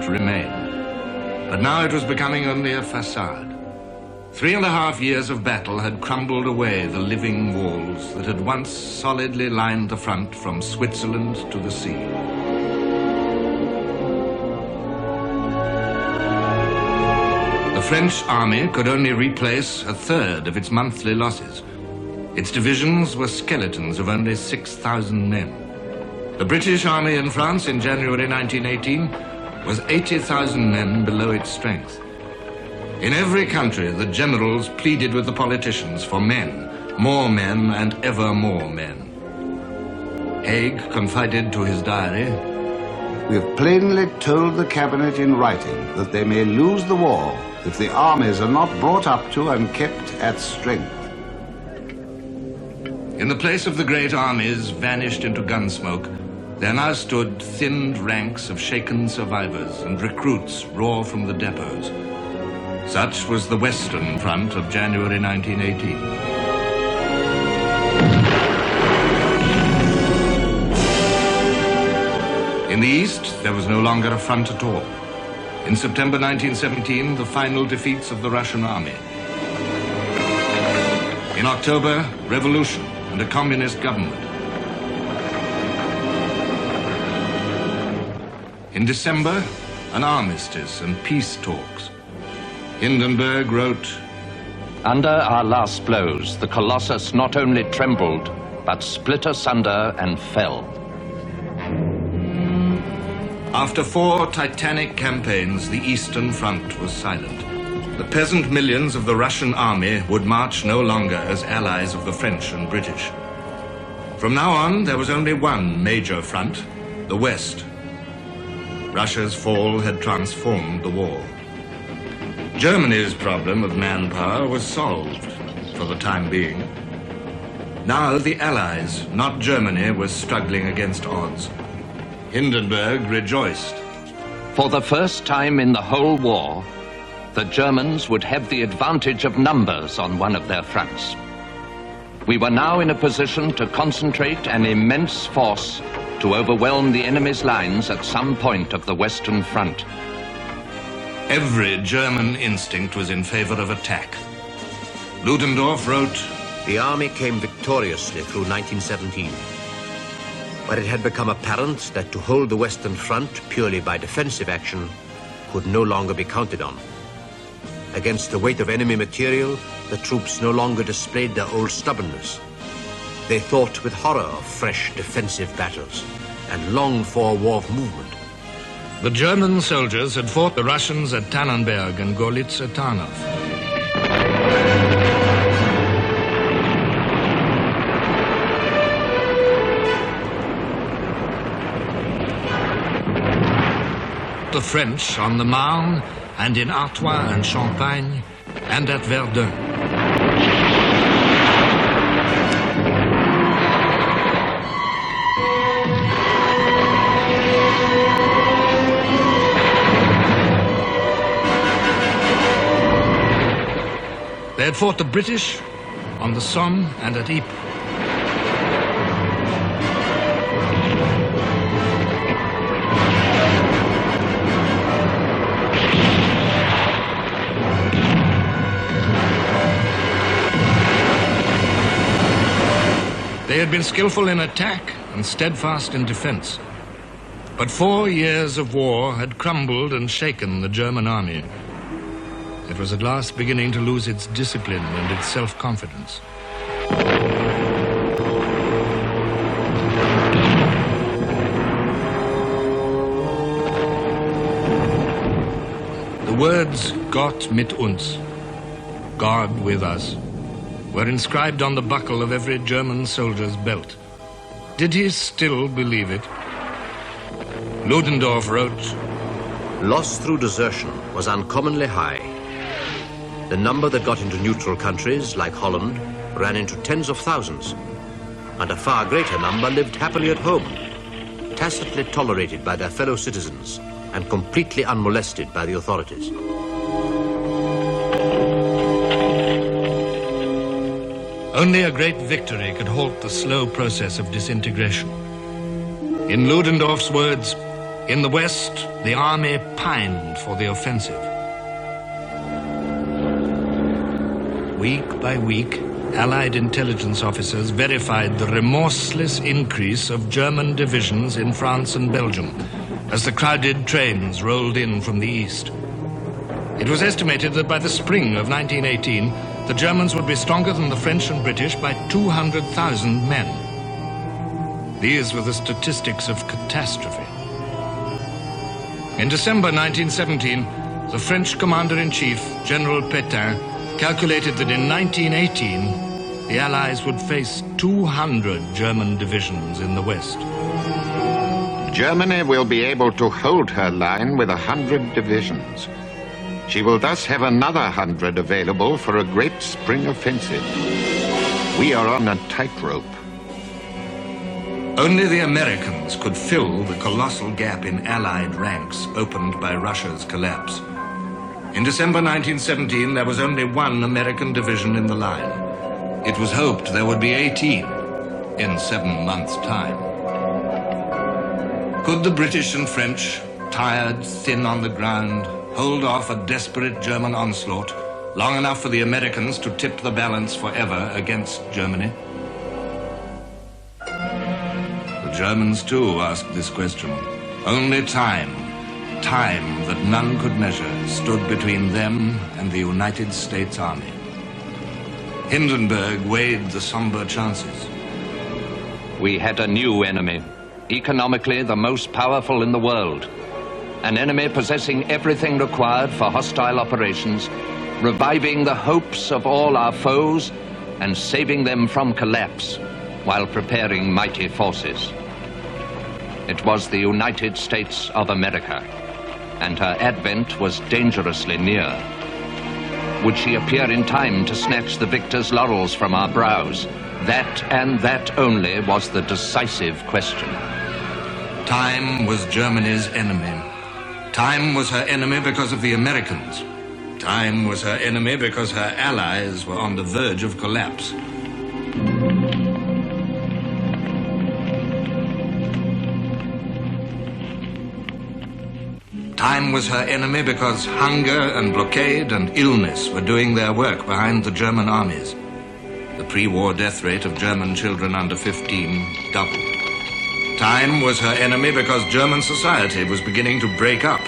front remained. But now it was becoming only a facade. 3.5 years of battle had crumbled away the living walls that had once solidly lined the front from Switzerland to the sea. The French army could only replace a third of its monthly losses. Its divisions were skeletons of only 6,000 men. The British army in France in January 1918 was 80,000 men below its strength. In every country, the generals pleaded with the politicians for men, and ever more men. Haig confided to his diary, "We have plainly told the cabinet in writing that they may lose the war if the armies are not brought up to and kept at strength." In the place of the great armies vanished into gunsmoke, there now stood thinned ranks of shaken survivors and recruits raw from the depots. Such was the Western Front of January 1918. In the East, there was no longer a front at all. In September 1917, the final defeats of the Russian army. In October, revolution and a communist government. In December, an armistice and peace talks. Hindenburg wrote, "Under our last blows, the Colossus not only trembled, but split asunder and fell." After 4 titanic campaigns, the Eastern Front was silent. The peasant millions of the Russian army would march no longer as allies of the French and British. From now on, there was only one major front, the West. Russia's fall had transformed the war. Germany's problem of manpower was solved for the time being. Now the Allies, not Germany, was struggling against odds. Hindenburg rejoiced. For the first time in the whole war, the Germans would have the advantage of numbers on one of their fronts. We were now in a position to concentrate an immense force to overwhelm the enemy's lines at some point of the Western Front. Every German instinct was in favor of attack. Ludendorff wrote, "The army came victoriously through 1917. But it had become apparent that to hold the Western Front purely by defensive action could no longer be counted on. Against the weight of enemy material, the troops no longer displayed their old stubbornness. They thought with horror of fresh defensive battles and longed for a war of movement. The German soldiers had fought the Russians at Tannenberg and Gorlitzer Tarnov. The French on the Marne and in Artois and Champagne and at Verdun. They had fought the British on the Somme and at Ypres. They had been skillful in attack and steadfast in defense. But 4 years of war had crumbled and shaken the German army. It was at last beginning to lose its discipline and its self-confidence. The words "Gott mit uns," God with us, were inscribed on the buckle of every German soldier's belt. Did he still believe it? Ludendorff wrote, Loss through desertion was uncommonly high. The number that got into neutral countries, like Holland, ran into tens of thousands, and a far greater number lived happily at home, tacitly tolerated by their fellow citizens and completely unmolested by the authorities. Only a great victory could halt the slow process of disintegration. In Ludendorff's words, In the west, the army pined for the offensive. Week by week, Allied intelligence officers verified the remorseless increase of German divisions in France and Belgium as the crowded trains rolled in from the east. It was estimated that by the spring of 1918, the Germans would be stronger than the French and British by 200,000 men. These were the statistics of catastrophe. In December 1917, the French commander-in-chief, General Pétain, calculated that in 1918, the Allies would face 200 German divisions in the west. Germany will be able to hold her line with 100 divisions. She will thus have another 100 available for a great spring offensive. We are on a tightrope. Only the Americans could fill the colossal gap in Allied ranks opened by Russia's collapse. In December 1917, there was only one American division in the line. It was hoped there would be 18 in 7 months' time. Could the British and French, tired, thin on the ground, hold off a desperate German onslaught long enough for the Americans to tip the balance forever against Germany? The Germans, too, asked this question. Only time that none could measure, stood between them and the United States Army. Hindenburg weighed the somber chances. We had a new enemy, economically the most powerful in the world. An enemy possessing everything required for hostile operations, reviving the hopes of all our foes and saving them from collapse while preparing mighty forces. It was the United States of America, and her advent was dangerously near. Would she appear in time to snatch the victor's laurels from our brows? That and that only was the decisive question. Time was Germany's enemy. Time was her enemy because of the Americans. Time was her enemy because her allies were on the verge of collapse. Time was her enemy because hunger and blockade and illness were doing their work behind the German armies. The pre-war death rate of German children under 15 doubled. Time was her enemy because German society was beginning to break up.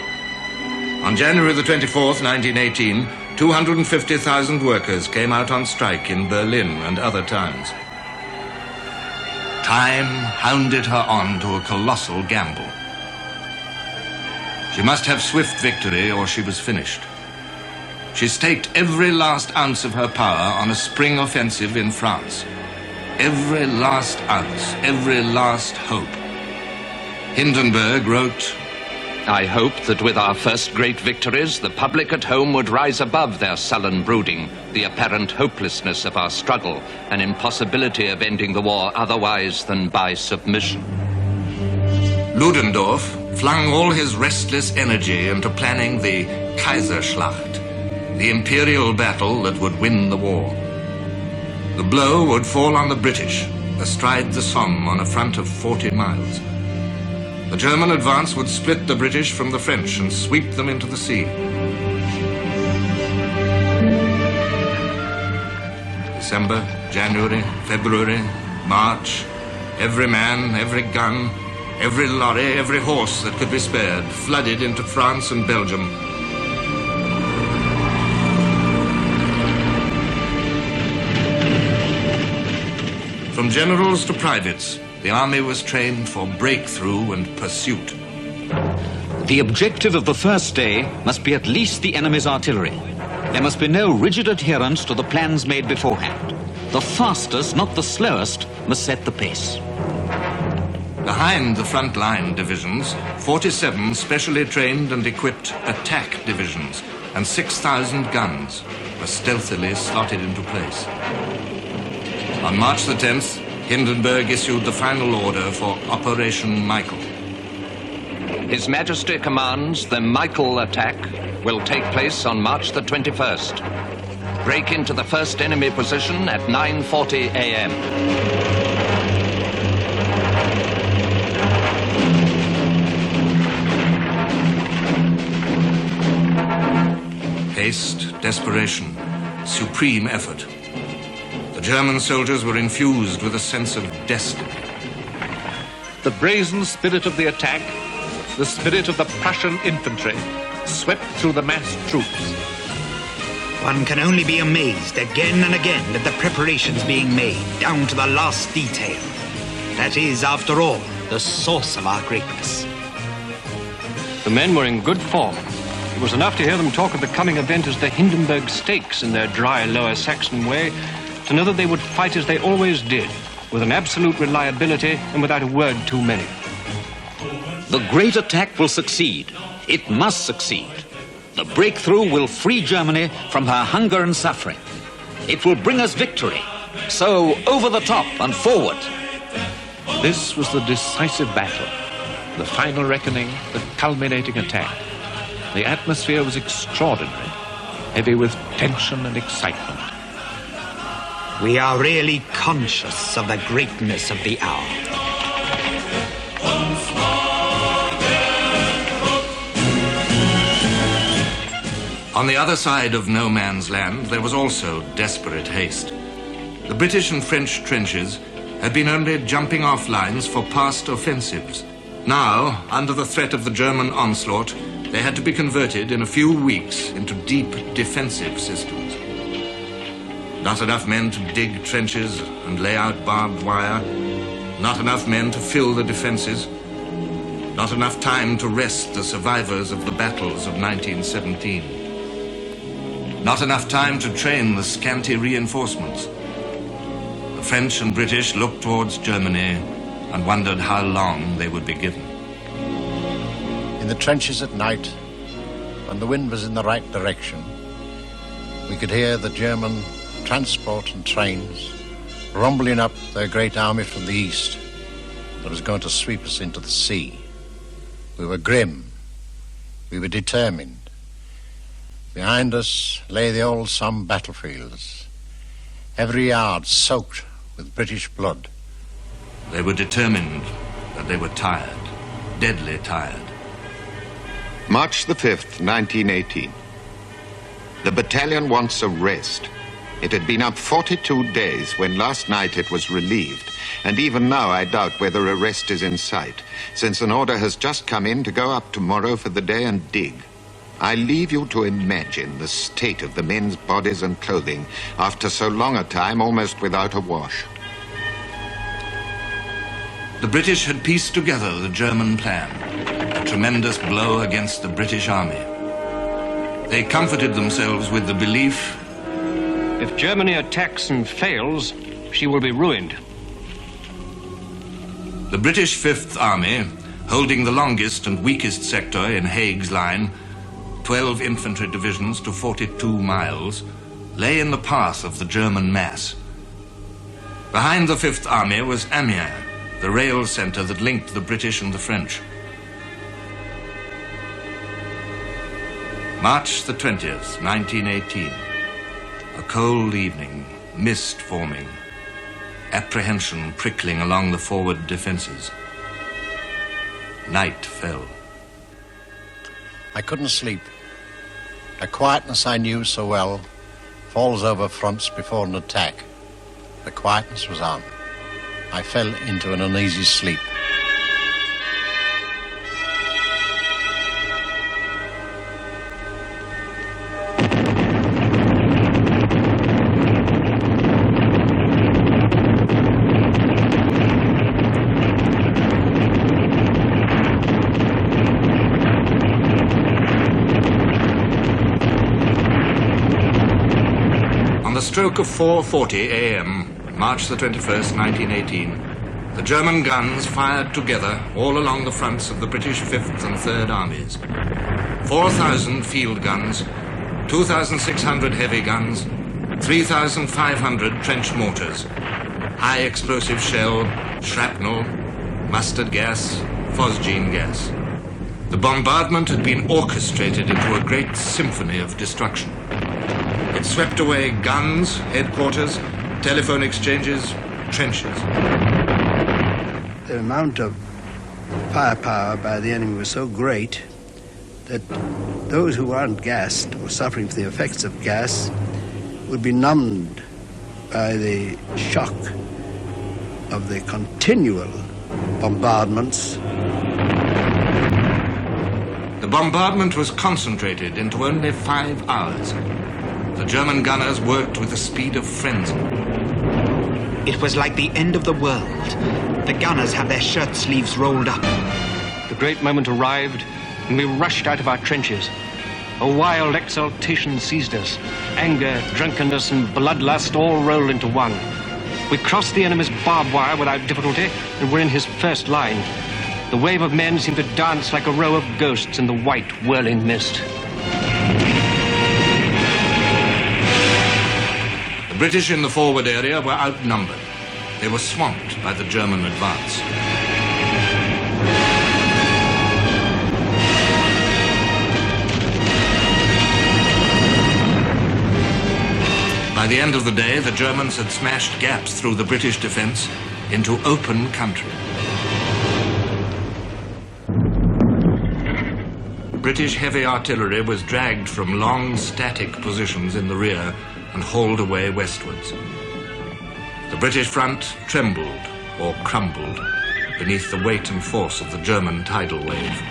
On January the 24th, 1918, 250,000 workers came out on strike in Berlin and other towns. Time hounded her on to a colossal gamble. She must have swift victory or she was finished. She staked every last ounce of her power on a spring offensive in France. Every last ounce, every last hope. Hindenburg wrote, I hoped that with our first great victories, the public at home would rise above their sullen brooding, the apparent hopelessness of our struggle, and impossibility of ending the war otherwise than by submission. Ludendorff flung all his restless energy into planning the Kaiserschlacht, the imperial battle that would win the war. The blow would fall on the British, astride the Somme on a front of 40 miles. The German advance would split the British from the French and sweep them into the sea. December, January, February, March, every man, every gun, every lorry, every horse that could be spared flooded into France and Belgium. From generals to privates, the army was trained for breakthrough and pursuit. The objective of the first day must be at least the enemy's artillery. There must be no rigid adherence to the plans made beforehand. The fastest, not the slowest, must set the pace. Behind the front-line divisions, 47 specially trained and equipped attack divisions and 6,000 guns were stealthily slotted into place. On March the 10th, Hindenburg issued the final order for Operation Michael. His Majesty commands the Michael attack will take place on March the 21st. Break into the first enemy position at 9:40 a.m. Haste, desperation, supreme effort. The German soldiers were infused with a sense of destiny. The brazen spirit of the attack, the spirit of the Prussian infantry, swept through the massed troops. One can only be amazed again and again at the preparations being made, down to the last detail. That is, after all, the source of our greatness. The men were in good form. It was enough to hear them talk of the coming event as the Hindenburg Stakes in their dry Lower Saxon way, to know that they would fight as they always did, with an absolute reliability and without a word too many. The great attack will succeed. It must succeed. The breakthrough will free Germany from her hunger and suffering. It will bring us victory. So, over the top and forward. This was the decisive battle, the final reckoning, the culminating attack. The atmosphere was extraordinary, heavy with tension and excitement. We are really conscious of the greatness of the hour. On the other side of no man's land, there was also desperate haste. The British and French trenches had been only jumping off lines for past offensives. Now, under the threat of the German onslaught, they had to be converted in a few weeks into deep defensive systems. Not enough men to dig trenches and lay out barbed wire. Not enough men to fill the defenses. Not enough time to rest the survivors of the battles of 1917. Not enough time to train the scanty reinforcements. The French and British looked towards Germany and wondered how long they would be given. In the trenches at night, when the wind was in the right direction, we could hear the German transport and trains rumbling up their great army from the east that was going to sweep us into the sea. We were grim. We were determined. Behind us lay the old Somme battlefields, every yard soaked with British blood. They were determined, but they were tired, deadly tired. March the 5th, 1918. The battalion wants a rest. It had been up 42 days when last night it was relieved, and even now I doubt whether a rest is in sight, since an order has just come in to go up tomorrow for the day and dig. I leave you to imagine the state of the men's bodies and clothing after so long a time almost without a wash. The British had pieced together the German plan, a tremendous blow against the British army. They comforted themselves with the belief, if Germany attacks and fails, she will be ruined. The British Fifth Army, holding the longest and weakest sector in Haig's line, 12 infantry divisions to 42 miles, lay in the path of the German mass. Behind the Fifth Army was Amiens, the rail center that linked the British and the French. March the 20th, 1918. A cold evening, mist forming, apprehension prickling along the forward defenses. Night fell. I couldn't sleep. The quietness I knew so well falls over fronts before an attack. The quietness was on. I fell into an uneasy sleep. Stroke of 4:40 a.m., March the 21st, 1918, the German guns fired together all along the fronts of the British 5th and 3rd Armies. 4,000 field guns, 2,600 heavy guns, 3,500 trench mortars, high explosive shell, shrapnel, mustard gas, phosgene gas. The bombardment had been orchestrated into a great symphony of destruction. It swept away guns, headquarters, telephone exchanges, trenches. The amount of firepower by the enemy was so great that those who aren't gassed or suffering from the effects of gas would be numbed by the shock of the continual bombardments. The bombardment was concentrated into only 5 hours. The German gunners worked with the speed of frenzy. It was like the end of the world. The gunners had their shirt sleeves rolled up. The great moment arrived, and we rushed out of our trenches. A wild exultation seized us. Anger, drunkenness, and bloodlust all rolled into one. We crossed the enemy's barbed wire without difficulty, and were in his first line. The wave of men seemed to dance like a row of ghosts in the white, whirling mist. The British in the forward area were outnumbered. They were swamped by the German advance. By the end of the day, the Germans had smashed gaps through the British defense into open country. British heavy artillery was dragged from long static positions in the rear and hauled away westwards. The British front trembled or crumbled beneath the weight and force of the German tidal wave.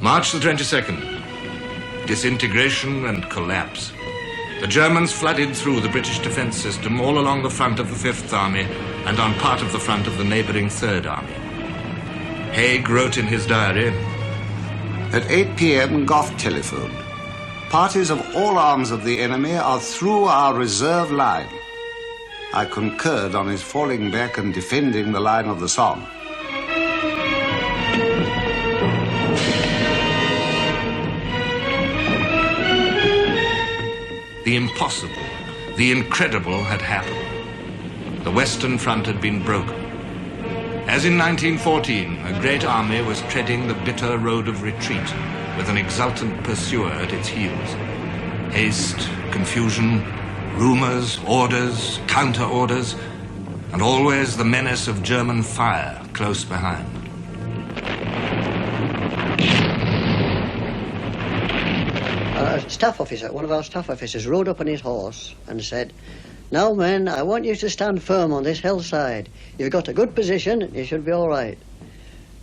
March the 22nd. Disintegration and collapse. The Germans flooded through the British defense system all along the front of the Fifth Army and on part of the front of the neighboring Third Army. Haig wrote in his diary, At 8 p.m., Gough telephoned. Parties of all arms of the enemy are through our reserve line. I concurred on his falling back and defending the line of the Somme. The impossible, the incredible had happened. The Western Front had been broken. As in 1914, a great army was treading the bitter road of retreat with an exultant pursuer at its heels. Haste, confusion, rumors, orders, counter-orders, and always the menace of German fire close behind. One of our staff officers rode up on his horse and said, "Now, men, I want you to stand firm on this hillside. You've got a good position, you should be all right."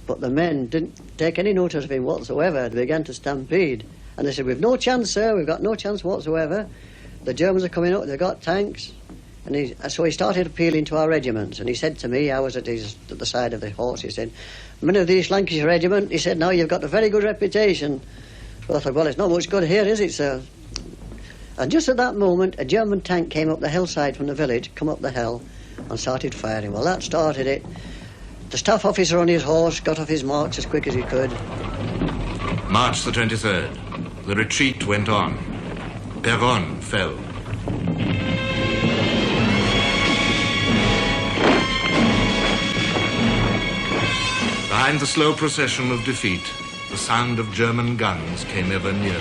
But the men didn't take any notice of him whatsoever. They began to stampede. And they said, "We've no chance, sir, we've got no chance whatsoever. The Germans are coming up, they've got tanks." And so he started appealing to our regiments. And he said to me, I was at the side of the horse, he said, "Men of the East Lancashire Regiment," he said, "now you've got a very good reputation." So I thought, well, it's not much good here, is it, sir? And just at that moment, a German tank came up the hillside from the village, come up the hill, and started firing. Well, that started it. The staff officer on his horse got off his march as quick as he could. March the 23rd. The retreat went on. Peronne fell. Behind the slow procession of defeat, the sound of German guns came ever nearer.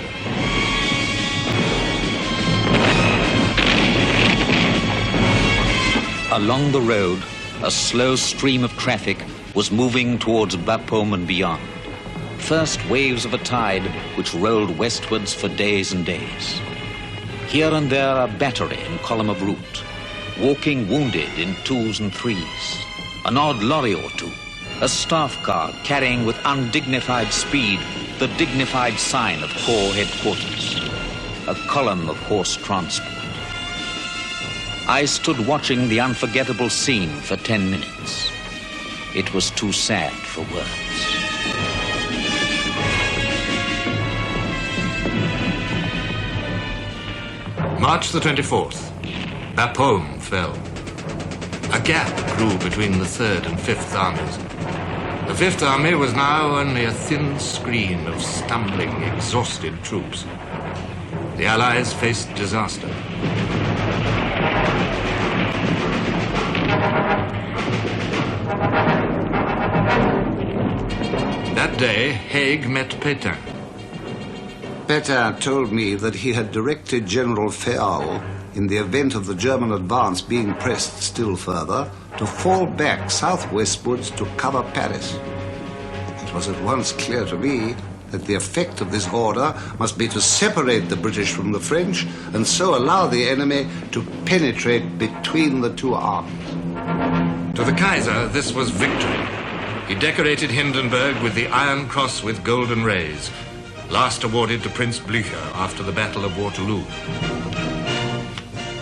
Along the road, a slow stream of traffic was moving towards Bapaume and beyond. First waves of a tide which rolled westwards for days and days. Here and there a battery in column of route, walking wounded in twos and threes, an odd lorry or two, a staff car carrying with undignified speed the dignified sign of Corps Headquarters, a column of horse transport. I stood watching the unforgettable scene for 10 minutes. It was too sad for words. March the 24th. Bapaume fell. A gap grew between the Third and Fifth Armies. The Fifth Army was now only a thin screen of stumbling, exhausted troops. The Allies faced disaster. That day, Haig met Pétain. Pétain told me that he had directed General Féaul, in the event of the German advance being pressed still further, to fall back southwestwards to cover Paris. It was at once clear to me that the effect of this order must be to separate the British from the French and so allow the enemy to penetrate between the two armies. To the Kaiser, this was victory. He decorated Hindenburg with the Iron Cross with golden rays, last awarded to Prince Blücher after the Battle of Waterloo.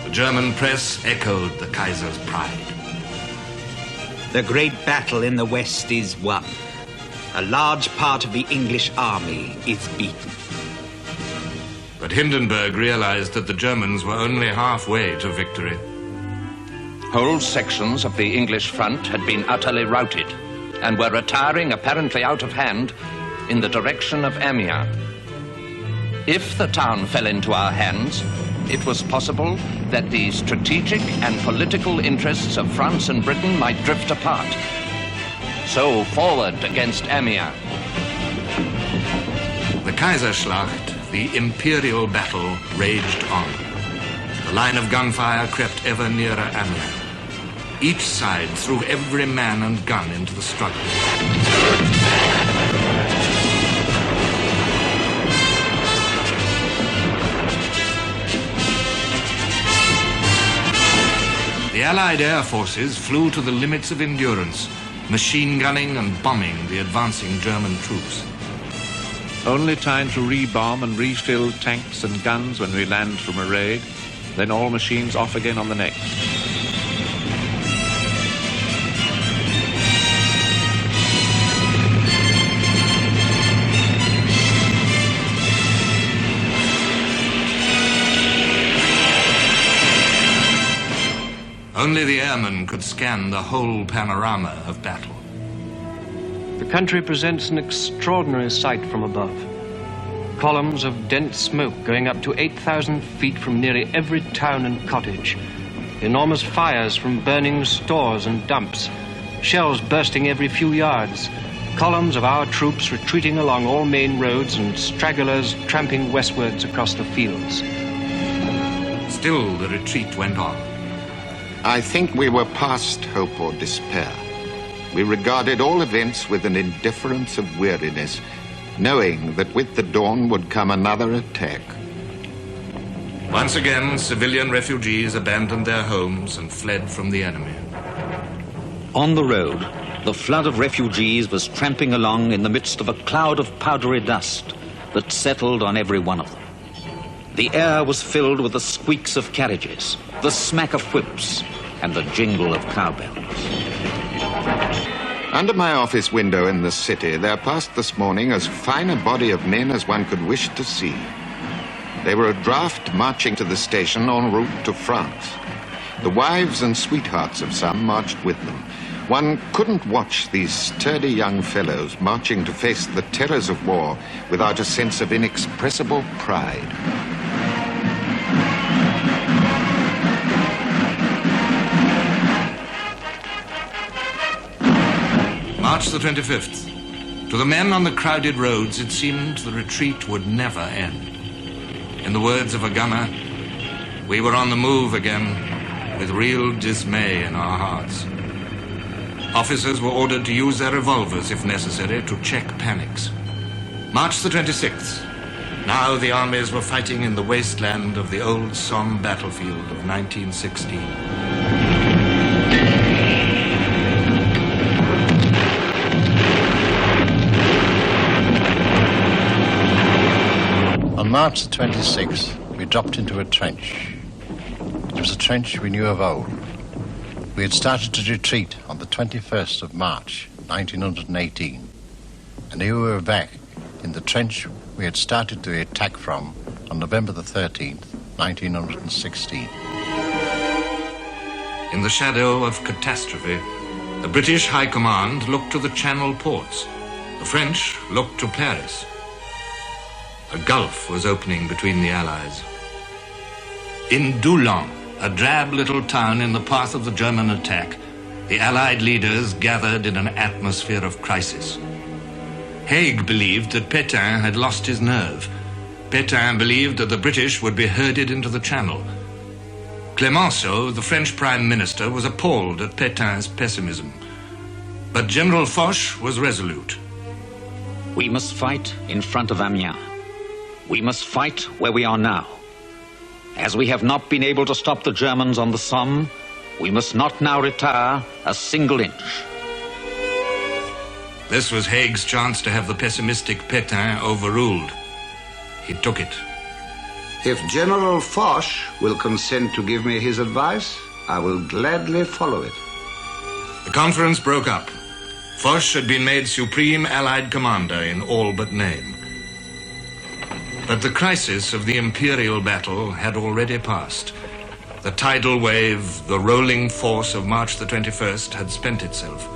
The German press echoed the Kaiser's pride. The great battle in the West is won. A large part of the English army is beaten. But Hindenburg realized that the Germans were only halfway to victory. Whole sections of the English front had been utterly routed and were retiring apparently out of hand in the direction of Amiens. If the town fell into our hands, it was possible that the strategic and political interests of France and Britain might drift apart. So forward against Amiens. The Kaiserschlacht, the imperial battle, raged on. The line of gunfire crept ever nearer Amiens. Each side threw every man and gun into the struggle. The Allied air forces flew to the limits of endurance, machine gunning and bombing the advancing German troops. Only time to rebomb and refill tanks and guns when we land from a raid, then all machines off again on the next. Only the airmen could scan the whole panorama of battle. The country presents an extraordinary sight from above. Columns of dense smoke going up to 8,000 feet from nearly every town and cottage. Enormous fires from burning stores and dumps. Shells bursting every few yards. Columns of our troops retreating along all main roads and stragglers tramping westwards across the fields. Still, the retreat went on. I think we were past hope or despair. We regarded all events with an indifference of weariness, knowing that with the dawn would come another attack. Once again, civilian refugees abandoned their homes and fled from the enemy. On the road, the flood of refugees was tramping along in the midst of a cloud of powdery dust that settled on every one of them. The air was filled with the squeaks of carriages, the smack of whips, and the jingle of cowbells. Under my office window in the city, there passed this morning as fine a body of men as one could wish to see. They were a draft marching to the station en route to France. The wives and sweethearts of some marched with them. One couldn't watch these sturdy young fellows marching to face the terrors of war without a sense of inexpressible pride. March the 25th. To the men on the crowded roads, it seemed the retreat would never end. In the words of a gunner, we were on the move again, with real dismay in our hearts. Officers were ordered to use their revolvers, if necessary, to check panics. March the 26th. Now the armies were fighting in the wasteland of the old Somme battlefield of 1916. On March the 26th, we dropped into a trench. It was a trench we knew of old. We had started to retreat on the 21st of March, 1918. And here we were back in the trench we had started the attack from on November the 13th, 1916. In the shadow of catastrophe, the British High Command looked to the Channel ports. The French looked to Paris. A gulf was opening between the Allies. In Doullens, a drab little town in the path of the German attack, the Allied leaders gathered in an atmosphere of crisis. Haig believed that Pétain had lost his nerve. Pétain believed that the British would be herded into the Channel. Clemenceau, the French Prime Minister, was appalled at Pétain's pessimism. But General Foch was resolute. We must fight in front of Amiens. We must fight where we are now. As we have not been able to stop the Germans on the Somme, we must not now retire a single inch. This was Haig's chance to have the pessimistic Pétain overruled. He took it. If General Foch will consent to give me his advice, I will gladly follow it. The conference broke up. Foch had been made Supreme Allied Commander in all but name. But the crisis of the Imperial battle had already passed. The tidal wave, the rolling force of March the 21st had spent itself.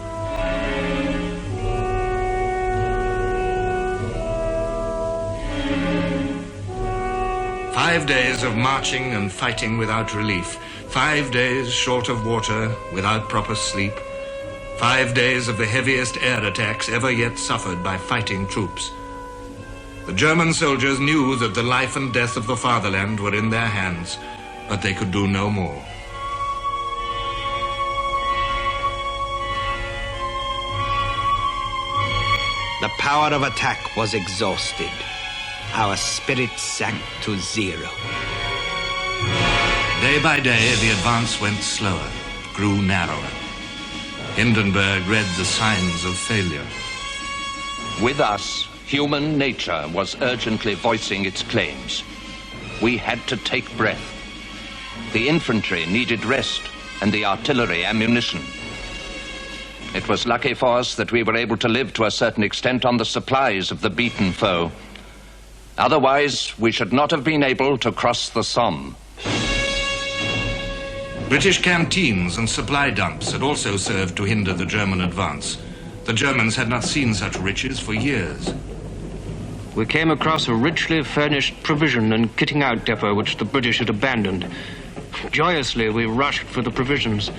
"5 days of marching and fighting without relief. 5 days short of water, without proper sleep. 5 days of the heaviest air attacks ever yet suffered by fighting troops. The German soldiers knew that the life and death of the fatherland were in their hands, but they could do no more. The power of attack was exhausted. Our spirits sank to zero. Day by day, the advance went slower, grew narrower. Hindenburg read the signs of failure. With us, human nature was urgently voicing its claims. We had to take breath. The infantry needed rest and the artillery ammunition. It was lucky for us that we were able to live to a certain extent on the supplies of the beaten foe. Otherwise, we should not have been able to cross the Somme. British canteens and supply dumps had also served to hinder the German advance. The Germans had not seen such riches for years. We came across a richly furnished provision and kitting out depot which the British had abandoned. Joyously, we rushed for the provisions.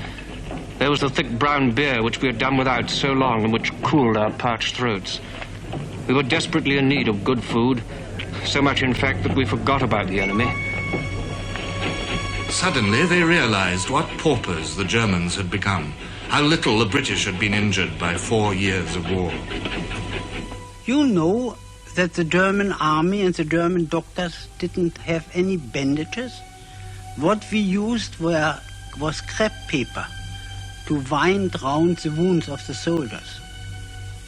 There was the thick brown beer which we had done without so long and which cooled our parched throats. We were desperately in need of good food, so much in fact that we forgot about the enemy. Suddenly they realized what paupers the Germans had become, how little the British had been injured by 4 years of war. You know that the German army and the German doctors didn't have any bandages? What we used was crepe paper to wind round the wounds of the soldiers.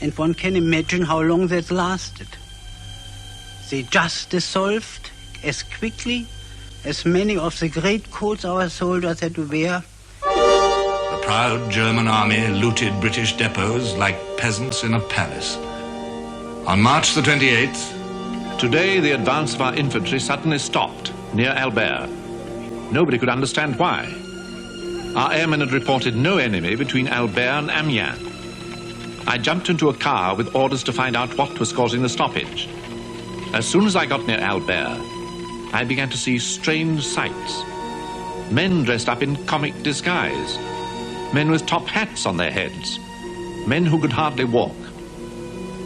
And one can imagine how long that lasted. They just dissolved as quickly as many of the great coats our soldiers had to wear. The proud German army looted British depots like peasants in a palace. On March the 28th... Today, the advance of our infantry suddenly stopped near Albert. Nobody could understand why. Our airmen had reported no enemy between Albert and Amiens. I jumped into a car with orders to find out what was causing the stoppage. As soon as I got near Albert, I began to see strange sights. Men dressed up in comic disguise. Men with top hats on their heads. Men who could hardly walk.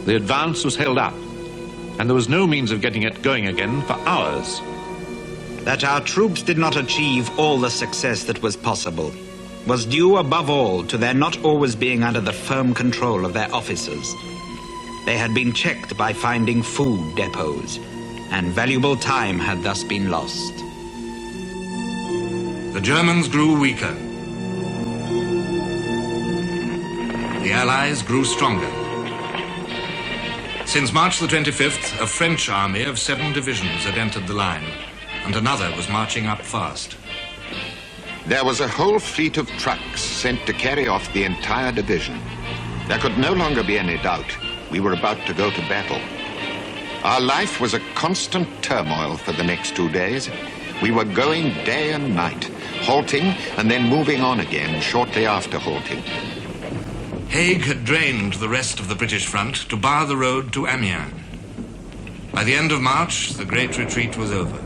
The advance was held up, and there was no means of getting it going again for hours. That our troops did not achieve all the success that was possible was due above all to their not always being under the firm control of their officers. They had been checked by finding food depots, and valuable time had thus been lost. The Germans grew weaker. The Allies grew stronger. Since March the 25th, a French army of 7 divisions had entered the line, and another was marching up fast. There was a whole fleet of trucks sent to carry off the entire division. There could no longer be any doubt. We were about to go to battle. Our life was a constant turmoil for the next 2 days. We were going day and night, halting and then moving on again shortly after halting. Haig had drained the rest of the British front to bar the road to Amiens. By the end of March, the great retreat was over.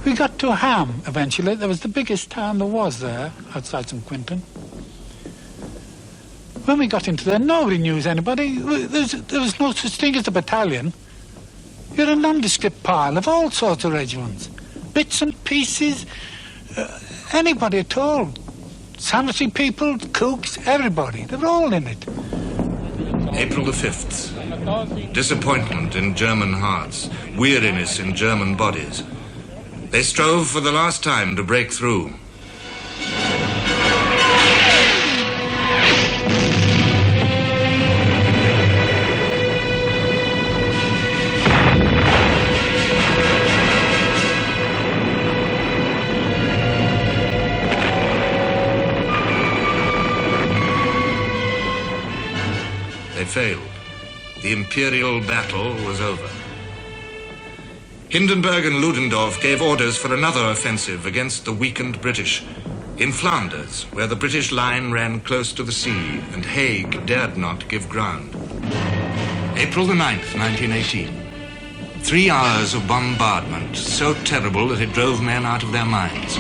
We got to Ham eventually. There was the biggest town there was there, outside St. Quentin. When we got into there, nobody knew anybody. There was no such thing as a battalion. You're a nondescript pile of all sorts of regiments. Bits and pieces, anybody at all. Sanitary people, cooks, everybody. They're all in it. April the 5th. Disappointment in German hearts, weariness in German bodies. They strove for the last time to break through. They failed. The imperial battle was over. Hindenburg and Ludendorff gave orders for another offensive against the weakened British in Flanders, where the British line ran close to the sea and Haig dared not give ground. April the 9th, 1918. 3 hours of bombardment, so terrible that it drove men out of their minds.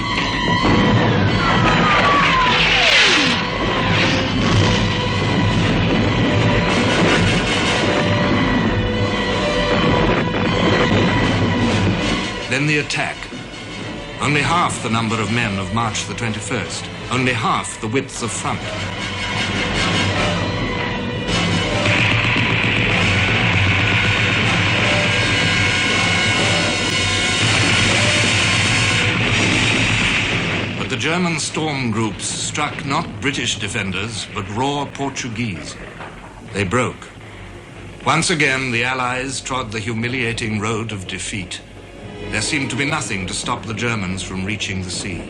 Then the attack. Only half the number of men of March the 21st. Only half the width of front. But the German storm groups struck not British defenders, but raw Portuguese. They broke. Once again, the Allies trod the humiliating road of defeat. There seemed to be nothing to stop the Germans from reaching the sea.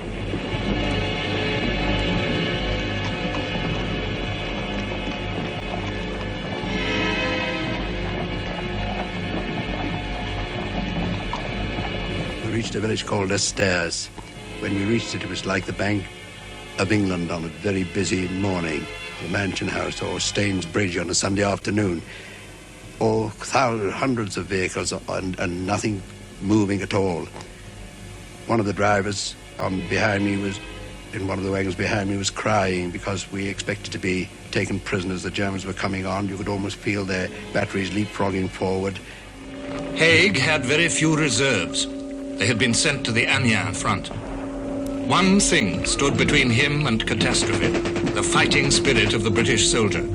We reached a village called Esters. When we reached it, it was like the Bank of England on a very busy morning, the Mansion House or Staines Bridge on a Sunday afternoon. Or hundreds of vehicles and nothing moving at all. One of the drivers behind me was, in one of the wagons behind me, was crying because we expected to be taken prisoners. The Germans were coming on. You could almost feel their batteries leapfrogging forward. Haig had very few reserves. They had been sent to the Amiens front. One thing stood between him and catastrophe, the fighting spirit of the British soldier.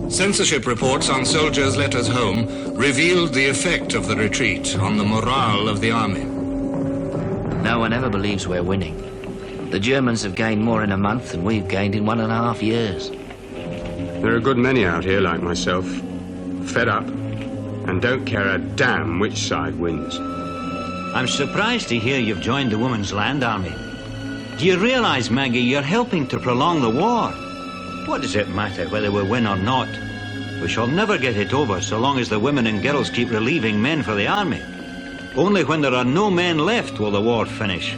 Censorship reports on soldiers' letters home revealed the effect of the retreat on the morale of the army. No one ever believes we're winning. The Germans have gained more in a month than we've gained in 1.5 years. There are a good many out here like myself, fed up, and don't care a damn which side wins. I'm surprised to hear you've joined the Women's Land Army. Do you realize, Maggie, you're helping to prolong the war? What does it matter whether we win or not? We shall never get it over so long as the women and girls keep relieving men for the army. Only when there are no men left will the war finish.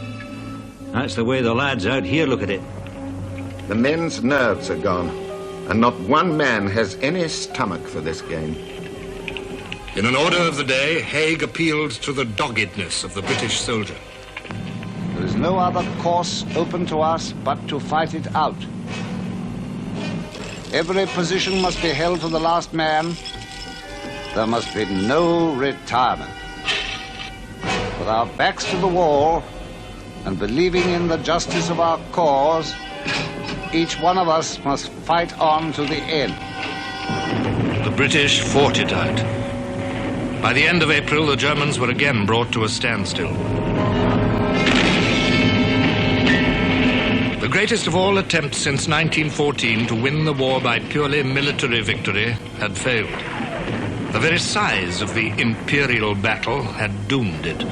That's the way the lads out here look at it. The men's nerves are gone, and not one man has any stomach for this game. In an order of the day, Haig appealed to the doggedness of the British soldier. There is no other course open to us but to fight it out. Every position must be held to the last man. There must be no retirement. With our backs to the wall and believing in the justice of our cause, each one of us must fight on to the end. The British fought it out. By the end of April, the Germans were again brought to a standstill. The greatest of all attempts since 1914 to win the war by purely military victory had failed. The very size of the imperial battle had doomed it.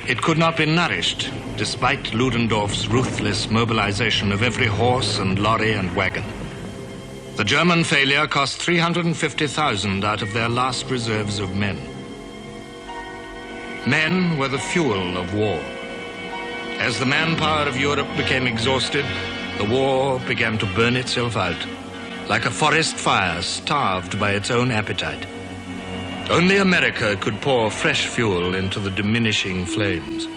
It could not be nourished, despite Ludendorff's ruthless mobilization of every horse and lorry and wagon. The German failure cost 350,000 out of their last reserves of men. Men were the fuel of war. As the manpower of Europe became exhausted, the war began to burn itself out, like a forest fire starved by its own appetite. Only America could pour fresh fuel into the diminishing flames.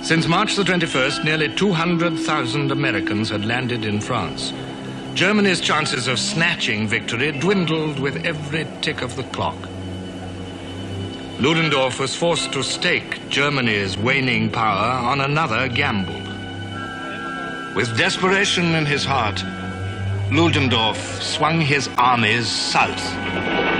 Since March the 21st, nearly 200,000 Americans had landed in France. Germany's chances of snatching victory dwindled with every tick of the clock. Ludendorff was forced to stake Germany's waning power on another gamble. With desperation in his heart, Ludendorff swung his armies south.